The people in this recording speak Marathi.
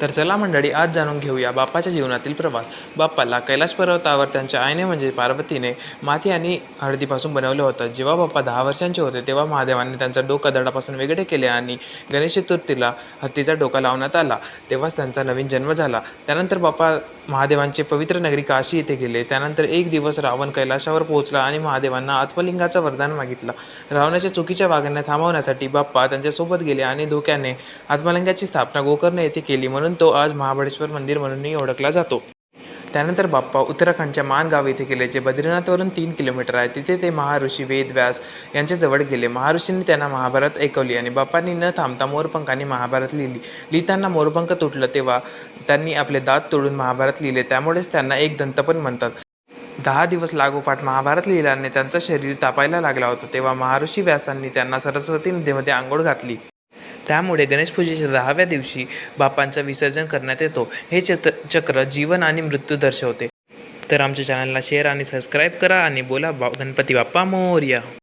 तर चला मंडळी, आज जाणून घेऊया बाप्पाच्या जीवनातील प्रवास. बाप्पाला कैलास पर्वतावर त्यांच्या आईने म्हणजे पार्वतीने माती आणि हळदीपासून बनवलं होतं. जेव्हा बाप्पा 10 वर्षांचे होते तेव्हा महादेवाने त्यांचं डोकं दगडापासून वेगळे केले आणि गणेश चतुर्थीला हत्तीचा डोका लावण्यात आला. तेव्हाच त्यांचा नवीन जन्म झाला. त्यानंतर बाप्पा महादेवांचे पवित्र नगरी काशी येथे गेले. त्यानंतर एक दिवस रावण कैलासावर पोहोचला आणि महादेवांना आत्मलिंगाचं वरदान मागितलं. रावणाच्या चुकीच्या वागण्या थांबवण्यासाठी बाप्पा त्यांच्यासोबत गेले आणि धोक्याने आत्मलिंगाची स्थापना गोकर्ण येथे केली, म्हणून तो आज महाबळेश्वर मंदिर म्हणूनही ओळखला जातो. त्यानंतर बाप्पा उत्तराखंडच्या मान गाव येथे गेले, जे बद्रीनाथवरून 3 किलोमीटर आहे. तिथे ते महर्षी वेदव्यास यांच्या जवळ गेले. महर्षींनी त्यांना महाभारत ऐकवली आणि बाप्पांनी न थांबता मोरपंखांनी महाभारत लिहिली. लिहिताना मोरपंख तुटलं तेव्हा त्यांनी आपले दात तोडून महाभारत लिहिले, त्यामुळेच त्यांना एक दंत पण म्हणतात. 10 दिवस लागोपाठ महाभारत लिहिल्याने त्यांचं शरीर तापायला लागलं होतं. तेव्हा महर्षी व्यासांनी त्यांना सरस्वती नदीमध्ये आंघोळ घातली. त्यामुळे गणेशपूजेच्या 10व्या दिवशी बाप्पांचं विसर्जन करण्यात येतो. हे चक्र जीवन आणि मृत्यू दर्शवते. तर आमच्या चॅनलला शेअर आणि सबस्क्राईब करा आणि बोला गणपती बाप्पा मोरया.